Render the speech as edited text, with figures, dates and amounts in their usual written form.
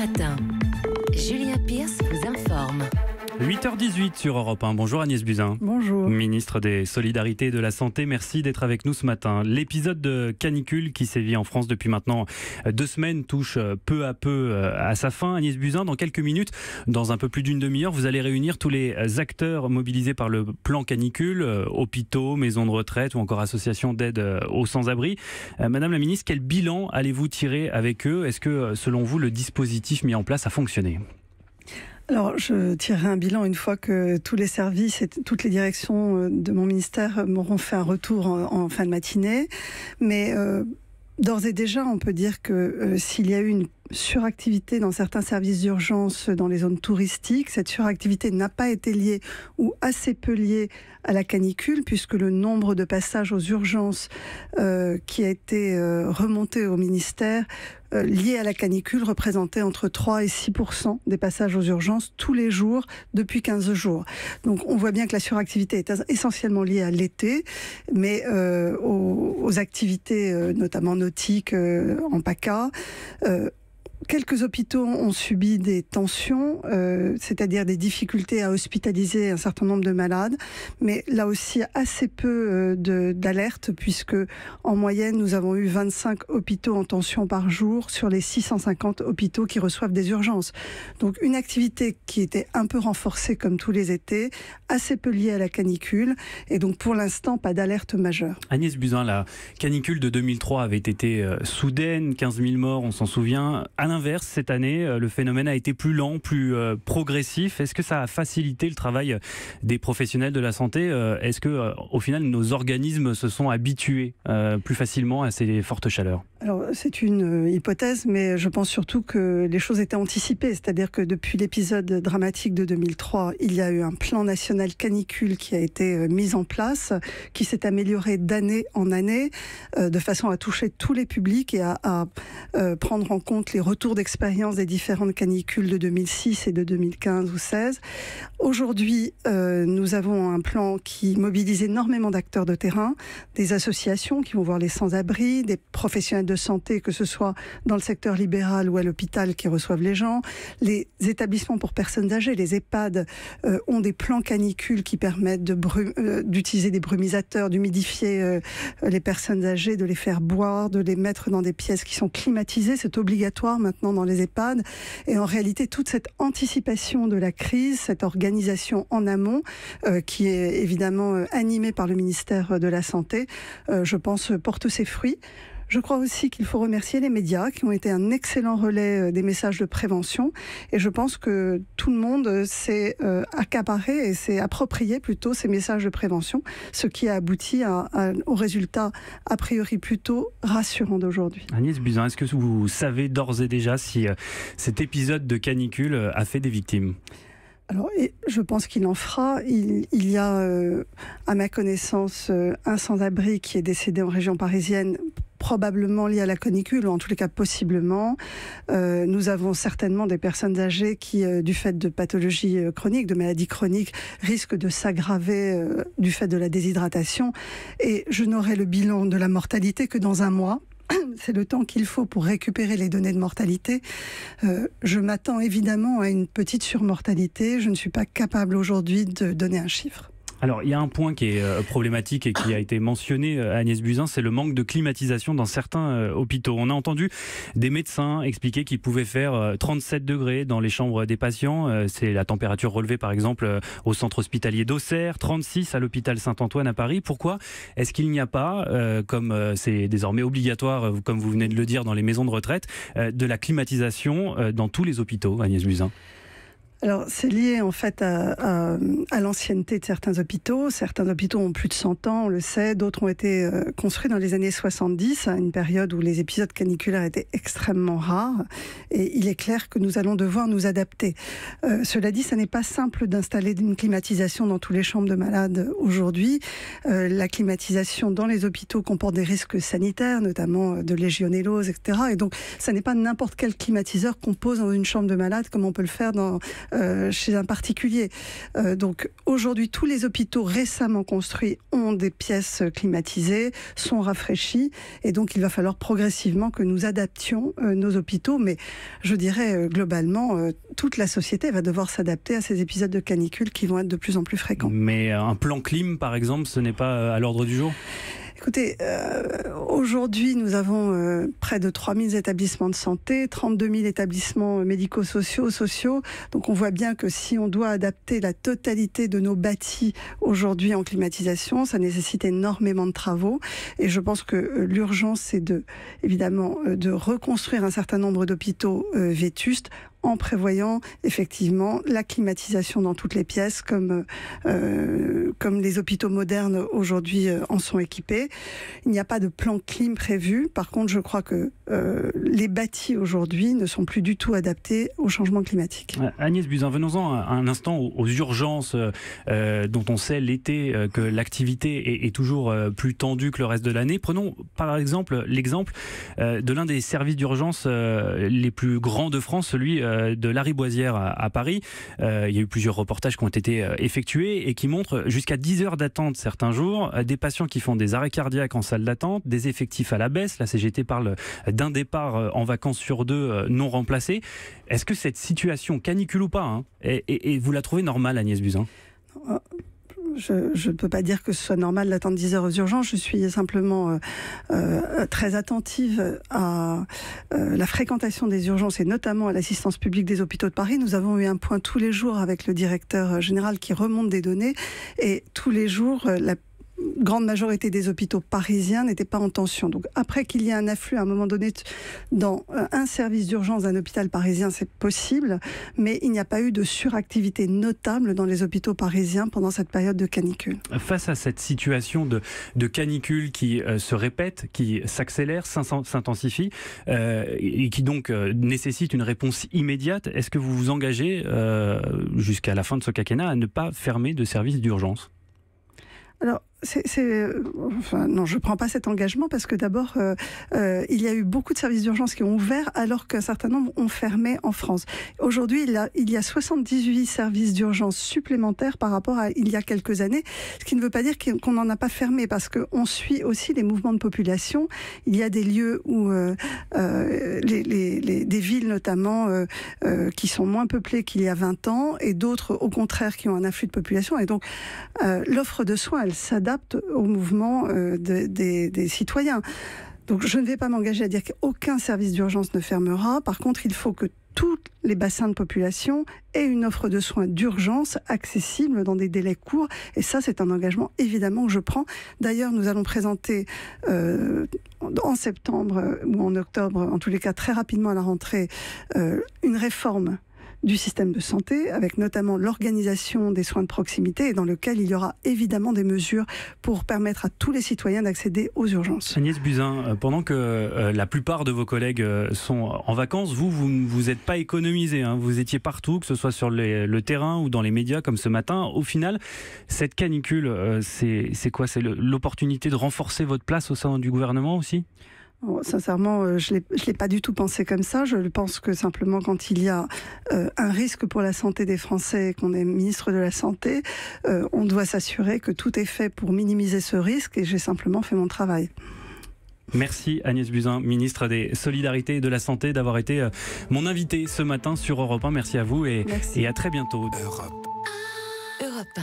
matin, Julien Pierce vous informe. 8h18 sur Europe 1. Bonjour Agnès Buzyn. Bonjour. Ministre des Solidarités et de la Santé, merci d'être avec nous ce matin. L'épisode de canicule qui sévit en France depuis maintenant 2 semaines touche peu à peu à sa fin. Agnès Buzyn, dans quelques minutes, dans un peu plus d'une demi-heure, vous allez réunir tous les acteurs mobilisés par le plan canicule, hôpitaux, maisons de retraite ou encore associations d'aide aux sans-abri. Madame la ministre, quel bilan allez-vous tirer avec eux? Est-ce que, selon vous, le dispositif mis en place a fonctionné? Alors, je tirerai un bilan une fois que tous les services et toutes les directions de mon ministère m'auront fait un retour en fin de matinée. Mais d'ores et déjà, on peut dire que s'il y a eu une suractivité dans certains services d'urgence dans les zones touristiques, cette suractivité n'a pas été liée ou assez peu liée à la canicule, puisque le nombre de passages aux urgences qui a été remonté au ministère lié à la canicule représentait entre 3 et 6% des passages aux urgences tous les jours depuis 15 jours. Donc on voit bien que la suractivité est essentiellement liée à l'été, mais aux activités notamment nautiques en PACA. Quelques hôpitaux ont subi des tensions, c'est-à-dire des difficultés à hospitaliser un certain nombre de malades, mais là aussi assez peu d'alertes, puisque en moyenne nous avons eu 25 hôpitaux en tension par jour sur les 650 hôpitaux qui reçoivent des urgences. Donc une activité qui était un peu renforcée comme tous les étés, assez peu liée à la canicule, et donc pour l'instant pas d'alerte majeure. Agnès Buzyn, la canicule de 2003 avait été soudaine, 15 000 morts, on s'en souvient. À l'inverse, cette année, le phénomène a été plus lent, plus progressif. Est-ce que ça a facilité le travail des professionnels de la santé? Est-ce que, au final, nos organismes se sont habitués plus facilement à ces fortes chaleurs? Alors, c'est une hypothèse, mais je pense surtout que les choses étaient anticipées. C'est-à-dire que depuis l'épisode dramatique de 2003, il y a eu un plan national canicule qui a été mis en place, qui s'est amélioré d'année en année, de façon à toucher tous les publics et à prendre en compte les retours d'expérience des différentes canicules de 2006 et de 2015 ou 2016. Aujourd'hui, nous avons un plan qui mobilise énormément d'acteurs de terrain, des associations qui vont voir les sans-abri, des professionnels de santé, que ce soit dans le secteur libéral ou à l'hôpital qui reçoivent les gens. Les établissements pour personnes âgées, les EHPAD, ont des plans canicules qui permettent d'utiliser des brumisateurs, d'humidifier les personnes âgées, de les faire boire, de les mettre dans des pièces qui sont climatisées. C'est obligatoire maintenant dans les EHPAD. Et en réalité, toute cette anticipation de la crise, cette organisation en amont, qui est évidemment animée par le ministère de la Santé, je pense, porte ses fruits. Je crois aussi qu'il faut remercier les médias qui ont été un excellent relais des messages de prévention, et je pense que tout le monde s'est accaparé et s'est approprié plutôt ces messages de prévention, ce qui a abouti au résultat a priori plutôt rassurant d'aujourd'hui. Agnès Buzyn, est-ce que vous savez d'ores et déjà si cet épisode de canicule a fait des victimes ? Alors, je pense qu'il en fera. Il y a, à ma connaissance, un sans-abri qui est décédé en région parisienne, probablement lié à la canicule, ou en tous les cas possiblement. Nous avons certainement des personnes âgées qui, du fait de pathologies chroniques, de maladies chroniques, risquent de s'aggraver du fait de la déshydratation. Et je n'aurai le bilan de la mortalité que dans un mois. C'est le temps qu'il faut pour récupérer les données de mortalité. Je m'attends évidemment à une petite surmortalité. Je ne suis pas capable aujourd'hui de donner un chiffre. Alors, il y a un point qui est problématique et qui a été mentionné, Agnès Buzyn, c'est le manque de climatisation dans certains hôpitaux. On a entendu des médecins expliquer qu'ils pouvaient faire 37 degrés dans les chambres des patients. C'est la température relevée, par exemple, au centre hospitalier d'Auxerre, 36 à l'hôpital Saint-Antoine à Paris. Pourquoi est-ce qu'il n'y a pas, comme c'est désormais obligatoire, comme vous venez de le dire, dans les maisons de retraite, de la climatisation dans tous les hôpitaux, Agnès Buzyn ? Alors, c'est lié en fait à l'ancienneté de certains hôpitaux. Certains hôpitaux ont plus de 100 ans, on le sait. D'autres ont été construits dans les années 70, à une période où les épisodes caniculaires étaient extrêmement rares. Et il est clair que nous allons devoir nous adapter. Cela dit, ce n'est pas simple d'installer une climatisation dans toutes les chambres de malades aujourd'hui. La climatisation dans les hôpitaux comporte des risques sanitaires, notamment de légionellose, etc. Et donc, ça n'est pas n'importe quel climatiseur qu'on pose dans une chambre de malade, comme on peut le faire dans chez un particulier. Donc aujourd'hui, tous les hôpitaux récemment construits ont des pièces climatisées, sont rafraîchies, et donc il va falloir progressivement que nous adaptions nos hôpitaux. Mais je dirais globalement, toute la société va devoir s'adapter à ces épisodes de canicule qui vont être de plus en plus fréquents. Mais un plan clim, par exemple, ce n'est pas à l'ordre du jour ? Écoutez, aujourd'hui, nous avons près de 3000 établissements de santé, 32 000 établissements médico-sociaux, sociaux. Donc on voit bien que si on doit adapter la totalité de nos bâtis aujourd'hui en climatisation, ça nécessite énormément de travaux. Et je pense que l'urgence, c'est évidemment de reconstruire un certain nombre d'hôpitaux vétustes en prévoyant effectivement la climatisation dans toutes les pièces, comme les hôpitaux modernes aujourd'hui en sont équipés. Il n'y a pas de plan clim prévu. Par contre, je crois que les bâtis aujourd'hui ne sont plus du tout adaptés au changement climatique. Agnès Buzyn, venons-en un instant aux urgences dont on sait l'été que l'activité est toujours plus tendue que le reste de l'année. Prenons par exemple l'exemple de l'un des services d'urgence les plus grands de France, celui de Lariboisière à Paris. Il y a eu plusieurs reportages qui ont été effectués et qui montrent jusqu'à 10 heures d'attente certains jours, des patients qui font des arrêts cardiaques en salle d'attente, des effectifs à la baisse. La CGT parle d'un départ en vacances sur 2 non remplacé. Est-ce que cette situation, canicule ou pas, et vous la trouvez normale, Agnès Buzyn ? Je ne peux pas dire que ce soit normal d'attendre 10 heures aux urgences. Je suis simplement très attentive à la fréquentation des urgences et notamment à l'assistance publique des hôpitaux de Paris. Nous avons eu un point tous les jours avec le directeur général qui remonte des données et tous les jours, la grande majorité des hôpitaux parisiens n'étaient pas en tension. Donc après qu'il y ait un afflux à un moment donné dans un service d'urgence d'un hôpital parisien, c'est possible, mais il n'y a pas eu de suractivité notable dans les hôpitaux parisiens pendant cette période de canicule. Face à cette situation de canicule qui se répète, qui s'accélère, s'intensifie, et qui donc nécessite une réponse immédiate, est-ce que vous vous engagez jusqu'à la fin de ce quinquennat à ne pas fermer de services d'urgence ? Alors, non, je ne prends pas cet engagement parce que d'abord, il y a eu beaucoup de services d'urgence qui ont ouvert alors qu'un certain nombre ont fermé en France. Aujourd'hui, il y a 78 services d'urgence supplémentaires par rapport à il y a quelques années, ce qui ne veut pas dire qu'on n'en a pas fermé parce qu'on suit aussi les mouvements de population. Il y a des lieux où des villes notamment qui sont moins peuplées qu'il y a 20 ans et d'autres au contraire qui ont un afflux de population. Et donc, l'offre de soins, elle s'adapte au mouvement des citoyens. Donc je ne vais pas m'engager à dire qu'aucun service d'urgence ne fermera. Par contre, il faut que tous les bassins de population aient une offre de soins d'urgence accessible dans des délais courts. Et ça, c'est un engagement évidemment que je prends. D'ailleurs, nous allons présenter en septembre ou en octobre, en tous les cas très rapidement à la rentrée, une réforme du système de santé, avec notamment l'organisation des soins de proximité et dans lequel il y aura évidemment des mesures pour permettre à tous les citoyens d'accéder aux urgences. Agnès Buzyn, pendant que la plupart de vos collègues sont en vacances, vous ne vous êtes pas économisé, vous étiez partout, que ce soit sur le terrain ou dans les médias comme ce matin. Au final, cette canicule, c'est quoi ? C'est l'opportunité de renforcer votre place au sein du gouvernement aussi ? Sincèrement, je l'ai pas du tout pensé comme ça. Je pense que simplement quand il y a un risque pour la santé des Français, qu'on est ministre de la Santé, on doit s'assurer que tout est fait pour minimiser ce risque et j'ai simplement fait mon travail. Merci Agnès Buzyn, ministre des Solidarités et de la Santé, d'avoir été mon invité ce matin sur Europe 1. Merci à vous et à très bientôt. Europe 1.